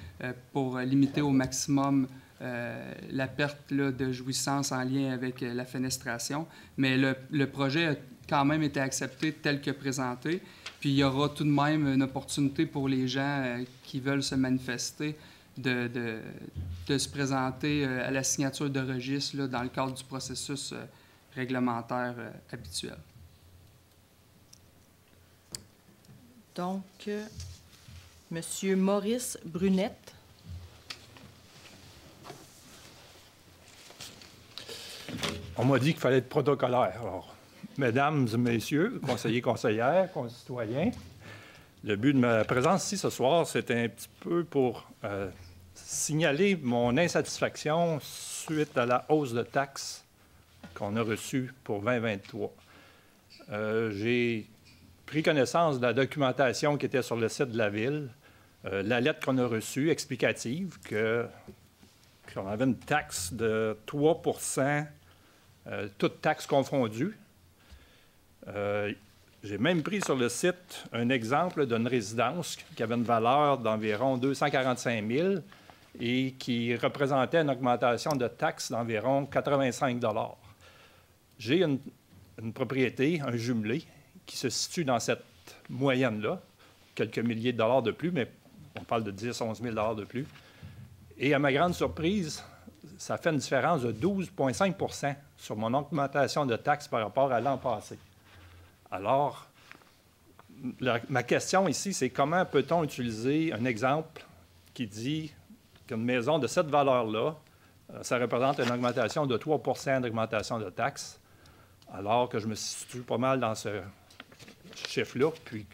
pour limiter au maximum la perte là, de jouissance en lien avec la fenestration. Mais le projet a quand même été accepté tel que présenté. Puis il y aura tout de même une opportunité pour les gens qui veulent se manifester de se présenter à la signature de registre là, dans le cadre du processus réglementaire habituel. Donc, Monsieur Maurice Brunette. On m'a dit qu'il fallait être protocolaire. Alors, mesdames et messieurs, conseillers, conseillères, concitoyens, le but de ma présence ici ce soir, c'est un petit peu pour signaler mon insatisfaction suite à la hausse de taxes qu'on a reçue pour 2023. J'ai pris connaissance de la documentation qui était sur le site de la Ville, la lettre qu'on a reçue explicative qu'on avait une taxe de 3 toutes taxes confondues. J'ai même pris sur le site un exemple d'une résidence qui avait une valeur d'environ 245 000 et qui représentait une augmentation de taxes d'environ 85 $. J'ai une propriété, un jumelé, qui se situe dans cette moyenne-là, quelques milliers de dollars de plus, mais on parle de 10 000 à 11 000 de plus. Et à ma grande surprise, ça fait une différence de 12,5 % sur mon augmentation de taxes par rapport à l'an passé. Alors, ma question ici, c'est comment peut-on utiliser un exemple qui dit qu'une maison de cette valeur-là, ça représente une augmentation de 3 % d'augmentation de taxes, alors que je me situe pas mal dans ce chiffre-là, puis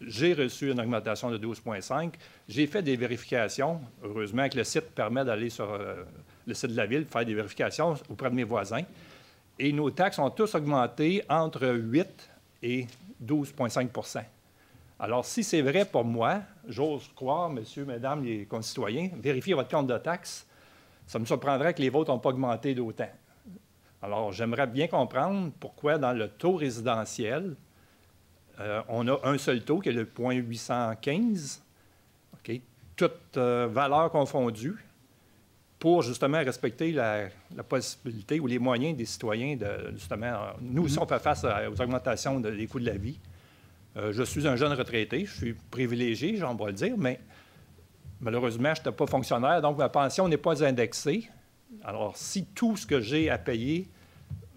j'ai reçu une augmentation de 12,5 %. J'ai fait des vérifications. Heureusement que le site permet d'aller sur le site de la Ville, faire des vérifications auprès de mes voisins. Et nos taxes ont tous augmenté entre 8 et 12,5 %. Alors, si c'est vrai pour moi, j'ose croire, messieurs, mesdames, les concitoyens, vérifiez votre compte de taxes, ça me surprendrait que les vôtres n'ont pas augmenté d'autant. Alors, j'aimerais bien comprendre pourquoi dans le taux résidentiel, on a un seul taux qui est le 0,815, okay, toute valeur confondue, pour justement respecter la possibilité ou les moyens des citoyens de, justement, nous aussi, on fait face aux augmentations des coûts de la vie. Je suis un jeune retraité, je suis privilégié, on va le dire, mais malheureusement, je n'étais pas fonctionnaire, donc ma pension n'est pas indexée. Alors, si tout ce que j'ai à payer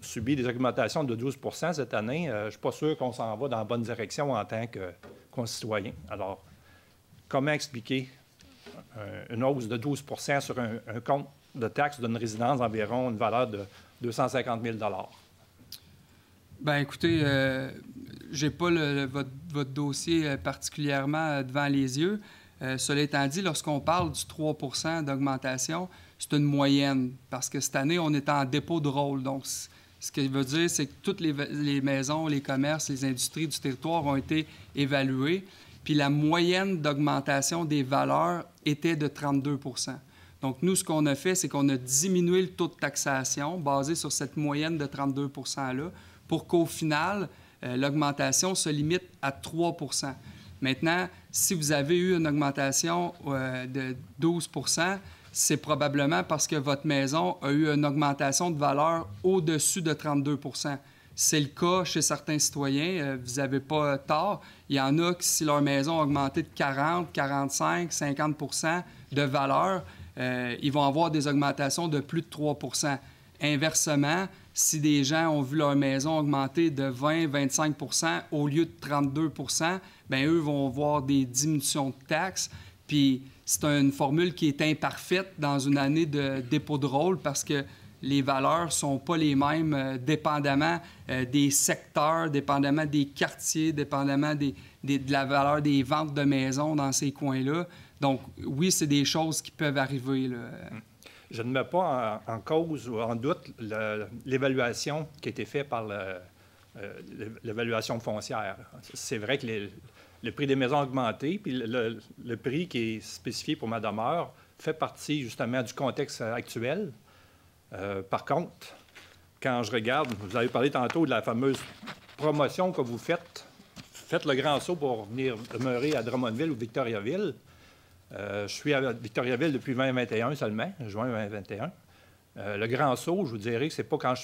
subit des augmentations de 12 % cette année, je ne suis pas sûr qu'on s'en va dans la bonne direction en tant que concitoyen. Alors, comment expliquer une hausse de 12 % sur un compte de taxes d'une résidence d'environ une valeur de 250 000 $? Bien, écoutez, je n'ai pas votre dossier particulièrement devant les yeux. Cela étant dit, lorsqu'on parle du 3 % d'augmentation, c'est une moyenne parce que cette année, on est en dépôt de rôle. Donc, ce qui veut dire, c'est que toutes les maisons, les commerces, les industries du territoire ont été évaluées. Puis la moyenne d'augmentation des valeurs était de 32 %. Donc, nous, ce qu'on a fait, c'est qu'on a diminué le taux de taxation basé sur cette moyenne de 32 % pour qu'au final, l'augmentation se limite à 3 %. Maintenant, si vous avez eu une augmentation de 12 %, c'est probablement parce que votre maison a eu une augmentation de valeur au-dessus de 32 %. C'est le cas chez certains citoyens. Vous n'avez pas tort. Il y en a qui, si leur maison a augmenté de 40, 45, 50 % de valeur, ils vont avoir des augmentations de plus de 3 %. Inversement, si des gens ont vu leur maison augmenter de 20, 25 % au lieu de 32 % bien, eux vont voir des diminutions de taxes. Puis c'est une formule qui est imparfaite dans une année de dépôt de rôle parce que les valeurs ne sont pas les mêmes dépendamment des secteurs, dépendamment des quartiers, dépendamment de la valeur des ventes de maisons dans ces coins-là. Donc, oui, c'est des choses qui peuvent arriver, là. Je ne mets pas en cause ou en doute l'évaluation qui a été faite par l'évaluation foncière. C'est vrai que le prix des maisons a augmenté, puis le prix qui est spécifié pour ma demeure fait partie justement du contexte actuel. Par contre, quand je regarde, vous avez parlé tantôt de la fameuse promotion que vous faites. Faites le grand saut pour venir demeurer à Drummondville ou Victoriaville. Je suis à Victoriaville depuis 2021 seulement, juin 2021. Le grand saut, je vous dirais que c'est pas quand je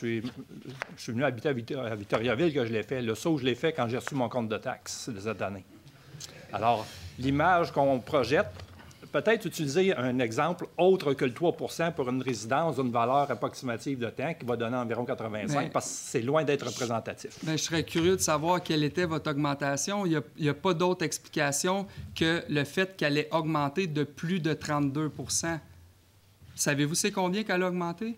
suis venu habiter à Victoriaville que je l'ai fait. Le saut, je l'ai fait quand j'ai reçu mon compte de taxes de cette année. Alors, l'image qu'on projette, peut-être utiliser un exemple autre que le 3 % pour une résidence d'une valeur approximative de temps qui va donner environ 85 parce que c'est loin d'être représentatif. Bien, je serais curieux de savoir quelle était votre augmentation. Il n'y a pas d'autre explication que le fait qu'elle ait augmenté de plus de 32 %. Savez-vous c'est combien qu'elle a augmenté?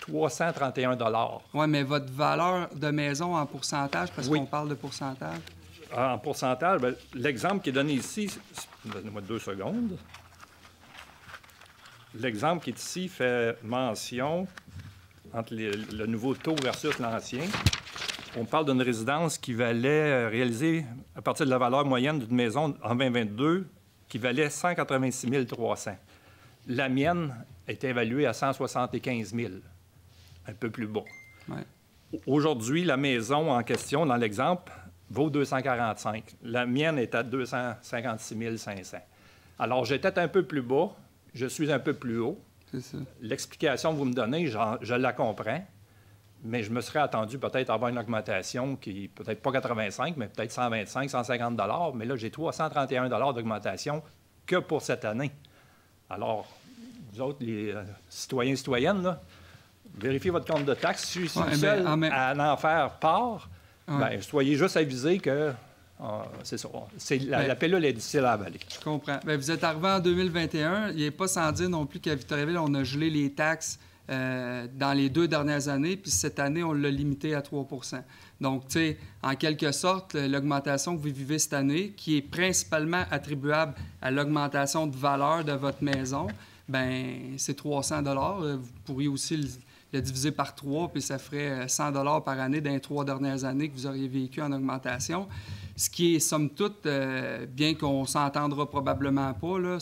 331 $. Oui, mais votre valeur de maison en pourcentage, parce qu'on parle de pourcentage. En pourcentage, bien, l'exemple qui est donné ici, donnez-moi 2 secondes. L'exemple qui est ici fait mention entre le nouveau taux versus l'ancien. On parle d'une résidence qui valait réaliser à partir de la valeur moyenne d'une maison en 2022 qui valait 186 300. La mienne était évaluée à 175 000, un peu plus bas. Ouais. Aujourd'hui, la maison en question, dans l'exemple, vaut 245. La mienne est à 256 500. Alors, j'étais un peu plus bas. Je suis un peu plus haut. C'est ça. L'explication que vous me donnez, je la comprends, mais je me serais attendu peut-être à avoir une augmentation qui, peut-être pas 85, mais peut-être 125, 150 $. Mais là, j'ai 331 $ d'augmentation que pour cette année. Alors, vous autres, les citoyens et citoyennes, là, vérifiez votre compte de taxes. Si je suis le seul à en faire part, bien, soyez juste avisés que... c'est ça. La pilule est difficile à avaler. Je comprends. Bien, vous êtes arrivé en 2021. Il n'est pas sans dire non plus qu'à Victoriaville, on a gelé les taxes dans les 2 dernières années, puis cette année, on l'a limité à 3 %. Donc, tu sais, en quelque sorte, l'augmentation que vous vivez cette année, qui est principalement attribuable à l'augmentation de valeur de votre maison, bien, c'est 300 $. Vous pourriez aussi le diviser par 3, puis ça ferait 100 $ par année dans les 3 dernières années que vous auriez vécu en augmentation. Ce qui est, somme toute, bien qu'on ne s'entendra probablement pas là,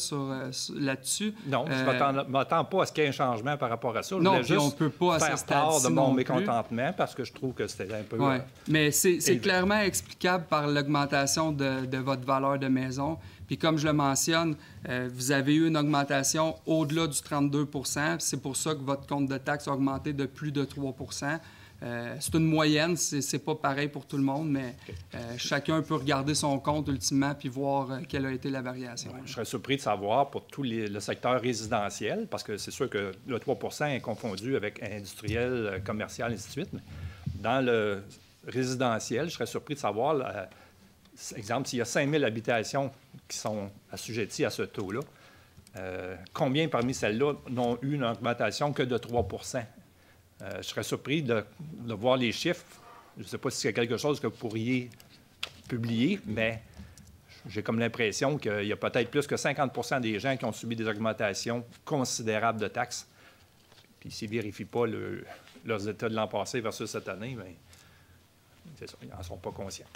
là-dessus. Non, je ne m'attends pas à ce qu'il y ait un changement par rapport à ça. Non, puis on ne peut pas faire part de mon mécontentement parce que je trouve que c'était un peu... Oui, mais c'est clairement explicable par l'augmentation de votre valeur de maison. Puis comme je le mentionne, vous avez eu une augmentation au-delà du 32 %. C'est pour ça que votre compte de taxes a augmenté de plus de 3 %. C'est une moyenne, c'est pas pareil pour tout le monde, mais chacun peut regarder son compte ultimement puis voir quelle a été la variation. Ouais, je serais surpris de savoir pour tout le secteur résidentiel, parce que c'est sûr que le 3 % est confondu avec industriel, commercial, et ainsi de suite. Mais dans le résidentiel, je serais surpris de savoir, exemple, s'il y a 5 000 habitations qui sont assujetties à ce taux-là, combien parmi celles-là n'ont eu une augmentation que de 3 %? Je serais surpris de voir les chiffres. Je ne sais pas si c'est quelque chose que vous pourriez publié, mais j'ai comme l'impression qu'il y a peut-être plus que 50 des gens qui ont subi des augmentations considérables de taxes. Puis s'ils ne vérifient pas leurs états de l'an passé versus cette année, bien, c'est ça, ils n'en sont pas conscients.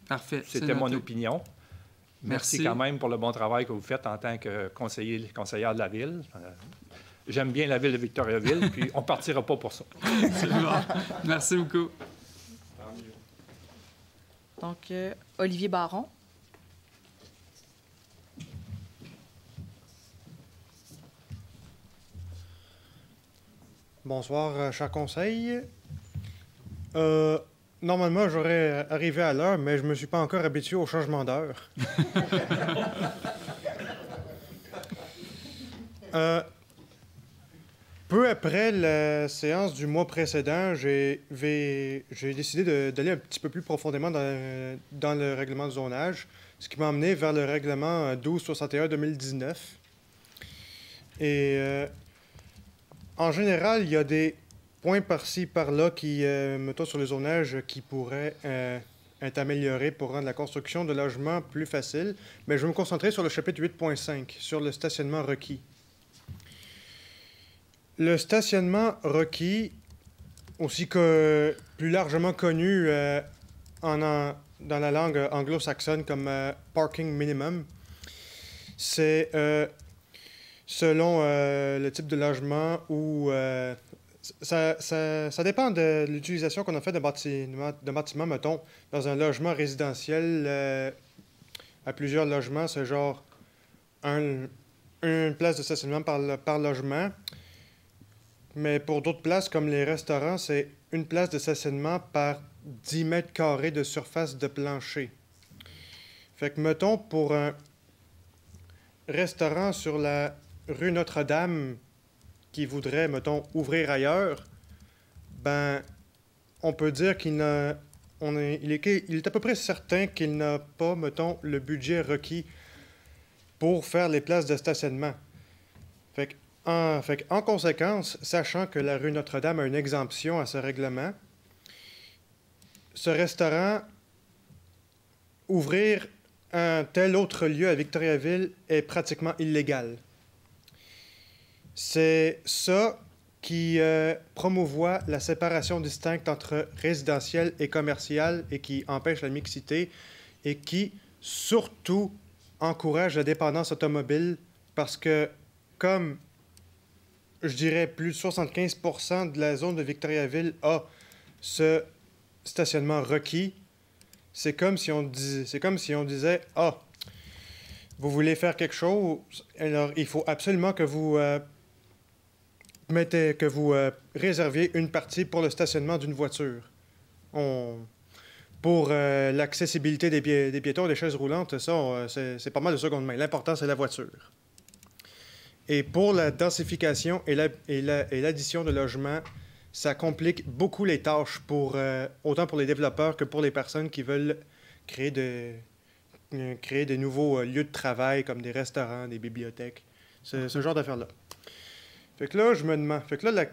Parfait. C'était mon opinion. Merci quand même pour le bon travail que vous faites en tant que conseillère de la Ville. J'aime bien la Ville de Victoriaville, puis on ne partira pas pour ça. C'est bon. Merci beaucoup. Donc, Olivier Baron. Bonsoir, cher conseil. Normalement, j'aurais arrivé à l'heure, mais je ne me suis pas encore habitué au changement d'heure. Peu après la séance du mois précédent, j'ai décidé d'aller un petit peu plus profondément dans le règlement de zonage, ce qui m'a amené vers le règlement 1261-2019. Et en général, il y a des points par-ci, par-là qui, mettons sur le zonage, qui pourraient être améliorés pour rendre la construction de logements plus facile. Mais je vais me concentrer sur le chapitre 8.5, sur le stationnement requis. Le stationnement requis, aussi que plus largement connu dans la langue anglo-saxonne comme parking minimum, c'est selon le type de logement ou ça dépend de l'utilisation qu'on a fait de bâtiment, mettons, dans un logement résidentiel à plusieurs logements, c'est genre une place de stationnement par logement. Mais pour d'autres places, comme les restaurants, c'est une place de stationnement par 10 mètres carrés de surface de plancher. Fait que, mettons, pour un restaurant sur la rue Notre-Dame qui voudrait, mettons, ouvrir ailleurs, ben, on peut dire qu'il est à peu près certain qu'il n'a pas, mettons, le budget requis pour faire les places de stationnement. Fait en conséquence, sachant que la rue Notre-Dame a une exemption à ce règlement, ce restaurant, ouvrir un tel autre lieu à Victoriaville est pratiquement illégal. C'est ça qui promouvoit la séparation distincte entre résidentiel et commercial et qui empêche la mixité et qui, surtout, encourage la dépendance automobile parce que, comme je dirais plus de 75% de la zone de Victoriaville a ce stationnement requis, c'est comme si on disait « Ah, vous voulez faire quelque chose, alors il faut absolument que vous réserviez une partie pour le stationnement d'une voiture. » Pour l'accessibilité des piétons, des chaises roulantes, ça, c'est pas mal de seconde main. L'important, c'est la voiture. Et pour la densification et l'addition de logements, ça complique beaucoup les tâches, autant pour les développeurs que pour les personnes qui veulent créer des nouveaux lieux de travail comme des restaurants, des bibliothèques, ce genre d'affaires-là. Fait que là, je me demande... Fait que là,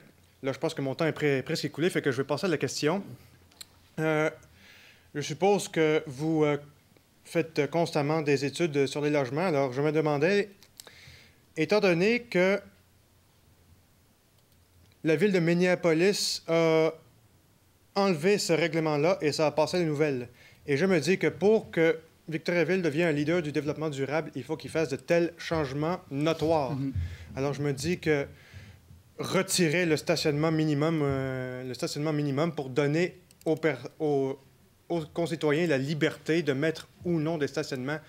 je pense que mon temps est presque écoulé, fait que je vais passer à la question. Je suppose que vous faites constamment des études sur les logements, alors je me demandais... Étant donné que la ville de Minneapolis a enlevé ce règlement-là et ça a passé à la nouvelle. Et je me dis que pour que Victoriaville devienne un leader du développement durable, il faut qu'il fasse de tels changements notoires. Mm-hmm. Alors je me dis que retirer le stationnement minimum pour donner aux concitoyens la liberté de mettre ou non des stationnements,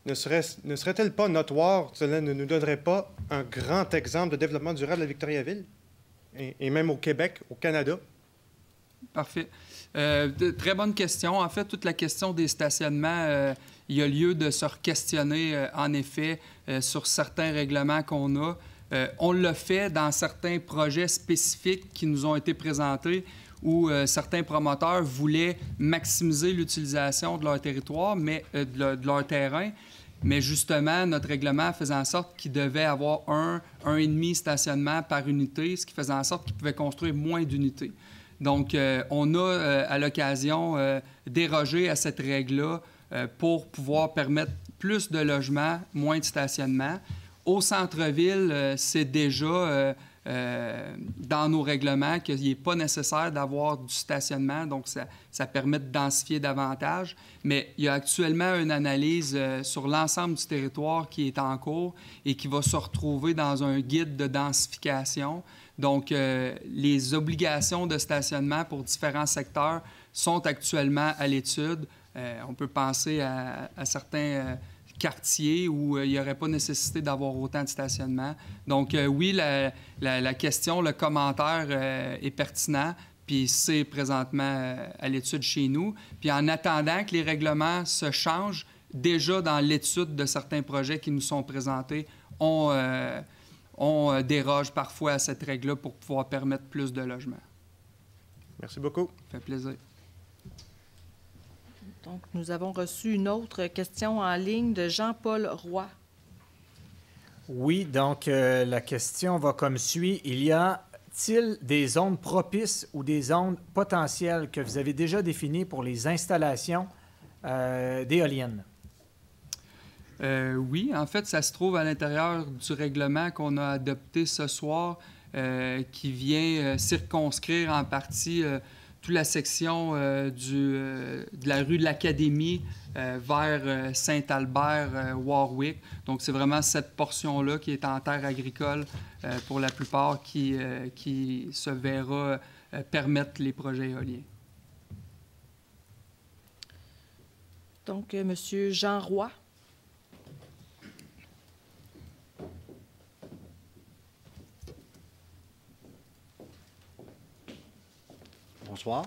ne serait-elle pas notoire? Cela ne nous donnerait pas un grand exemple de développement durable à Victoriaville? Et même au Québec, au Canada? Parfait. Très bonne question. En fait, toute la question des stationnements, il y a lieu de se re-questionner, en effet, sur certains règlements qu'on a. On l'a fait dans certains projets spécifiques qui nous ont été présentés où certains promoteurs voulaient maximiser l'utilisation de leur territoire, de leur terrain. Mais justement, notre règlement faisait en sorte qu'il devait avoir 1,5 stationnement par unité, ce qui faisait en sorte qu'ils pouvaient construire moins d'unités. Donc, on a à l'occasion dérogé à cette règle-là pour pouvoir permettre plus de logements, moins de stationnement. Au centre-ville, c'est déjà dans nos règlements qu'il n'est pas nécessaire d'avoir du stationnement, donc ça permet de densifier davantage. Mais il y a actuellement une analyse sur l'ensemble du territoire qui est en cours et qui va se retrouver dans un guide de densification. Donc, les obligations de stationnement pour différents secteurs sont actuellement à l'étude. On peut penser à certains quartiers où il n'y aurait pas nécessité d'avoir autant de stationnement. Donc, oui, la question, le commentaire est pertinent, puis c'est présentement à l'étude chez nous. Puis en attendant que les règlements se changent, déjà dans l'étude de certains projets qui nous sont présentés, on déroge parfois à cette règle-là pour pouvoir permettre plus de logements. Merci beaucoup. Ça fait plaisir. Donc, nous avons reçu une autre question en ligne de Jean-Paul Roy. Oui, donc la question va comme suit. Y a-t-il des zones propices ou des zones potentielles que vous avez déjà définies pour les installations d'éoliennes? Oui, en fait, ça se trouve à l'intérieur du règlement qu'on a adopté ce soir, qui vient circonscrire en partie toute la section de la rue de l'Académie vers Saint-Albert, Warwick. Donc, c'est vraiment cette portion-là qui est en terre agricole pour la plupart qui se verra permettre les projets éoliens. Donc, M. Jean Roy. Bonsoir.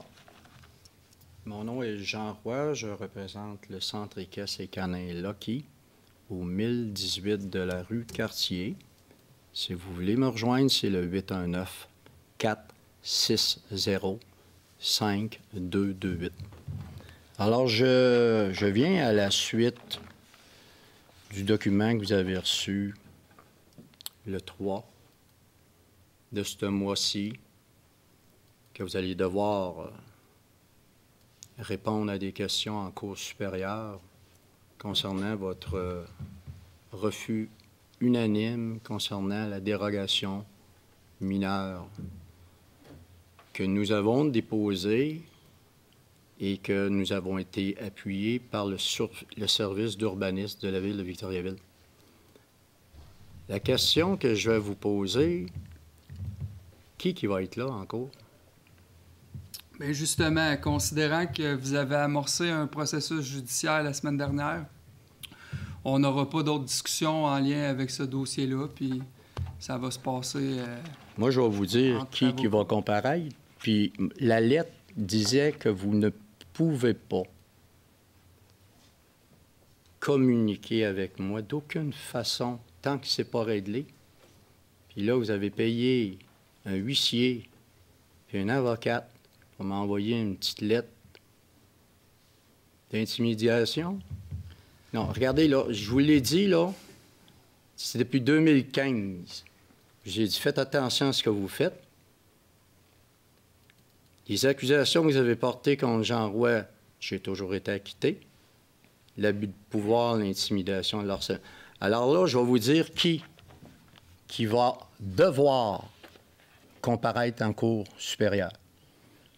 Mon nom est Jean Roy. Je représente le centre équestre et canin Lucky au 1018 de la rue Cartier. Si vous voulez me rejoindre, c'est le 819-460-5228. Alors, je viens à la suite du document que vous avez reçu le 3 de ce mois-ci, que vous allez devoir répondre à des questions en cours supérieure concernant votre refus unanime concernant la dérogation mineure que nous avons déposée et que nous avons été appuyés par le service d'urbanisme de la ville de Victoriaville. La question que je vais vous poser, qui va être là en cours? Bien, justement, considérant que vous avez amorcé un processus judiciaire la semaine dernière, on n'aura pas d'autres discussions en lien avec ce dossier-là, puis ça va se passer... Moi, je vais vous dire qui va comparaître. Puis la lettre disait que vous ne pouvez pas communiquer avec moi d'aucune façon tant que ce n'est pas réglé. Puis là, vous avez payé un huissier puis une avocate pour m'envoyer une petite lettre d'intimidation. Non, regardez, là, je vous l'ai dit, là, c'est depuis 2015. J'ai dit, faites attention à ce que vous faites. Les accusations que vous avez portées contre Jean Roy, j'ai toujours été acquitté. L'abus de pouvoir, l'intimidation, l'harcèlement. Alors là, je vais vous dire qui va devoir comparaître en cour supérieure.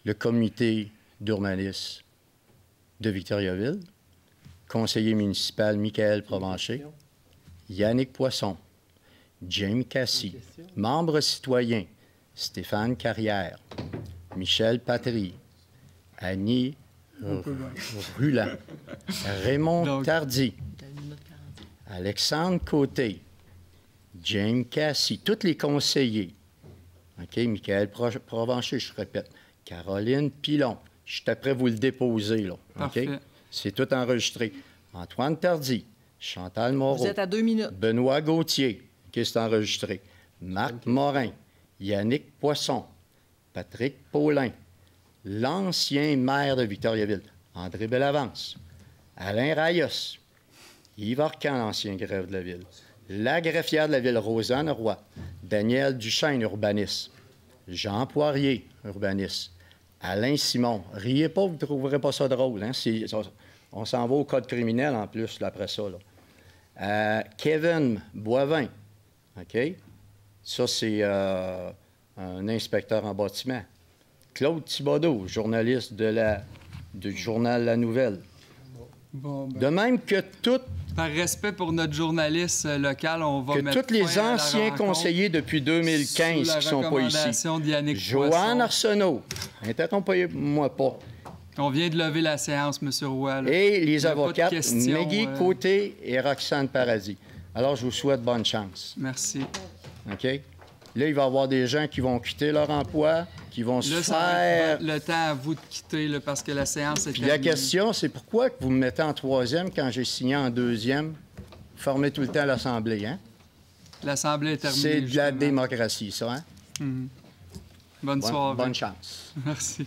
Le comité d'urbanisme de Victoriaville, conseiller municipal Michael Provencher, Yannick Poisson, James Cassie, membre citoyen Stéphane Carrière, Michel Patry, Annie Ruland, Raymond Tardy, Alexandre Côté, James Cassie, tous les conseillers. OK, Michael Provencher, je répète. Caroline Pilon, je suis prêt à vous le déposer, là. OK? C'est tout enregistré. Antoine Tardy, Chantal Moreau. Vous êtes à 2 minutes. Benoît Gauthier, qui est enregistré. Marc Morin, Yannick Poisson, Patrick Paulin, l'ancien maire de Victoriaville, André Bellavance, Alain Rayos, Yves Arcan, l'ancien greffe de la ville, la greffière de la ville, Rosanne Roy, Daniel Duchesne, urbaniste, Jean Poirier, urbaniste, Alain Simon. Riez pas, vous ne trouverez pas ça drôle. Hein? On s'en va au code criminel en plus, là, après ça. Là. Kevin Boivin. OK? Ça, c'est un inspecteur en bâtiment. Claude Thibodeau, journaliste du journal La Nouvelle. Bon, ben, De même que par respect pour notre journaliste local, on va mettre tous les fin à la anciens rencontre conseillers depuis 2015 qui ne sont pas ici. recommandation d'Yannick Joanne Poisson. Arsenault, interrompez-moi pas. On vient de lever la séance, M. Roy. Là. Et Il les y a pas de avocates questions, Meggy Côté et Roxane Paradis. Alors, je vous souhaite bonne chance. Merci. OK? Là, il va y avoir des gens qui vont quitter leur emploi, qui vont se Là, ça va faire... être le temps à vous de quitter là, parce que la séance est Puis terminée. la question, c'est pourquoi que vous me mettez en troisième quand j'ai signé en deuxième? Formez tout le temps l'Assemblée, hein? L'Assemblée est terminée. C'est de la justement. démocratie, ça, hein? Bonne soirée. Bonne chance. Merci.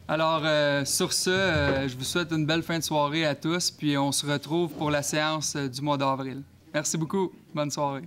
Alors, sur ce, je vous souhaite une belle fin de soirée à tous, puis on se retrouve pour la séance du mois d'avril. Merci beaucoup. Bonne soirée.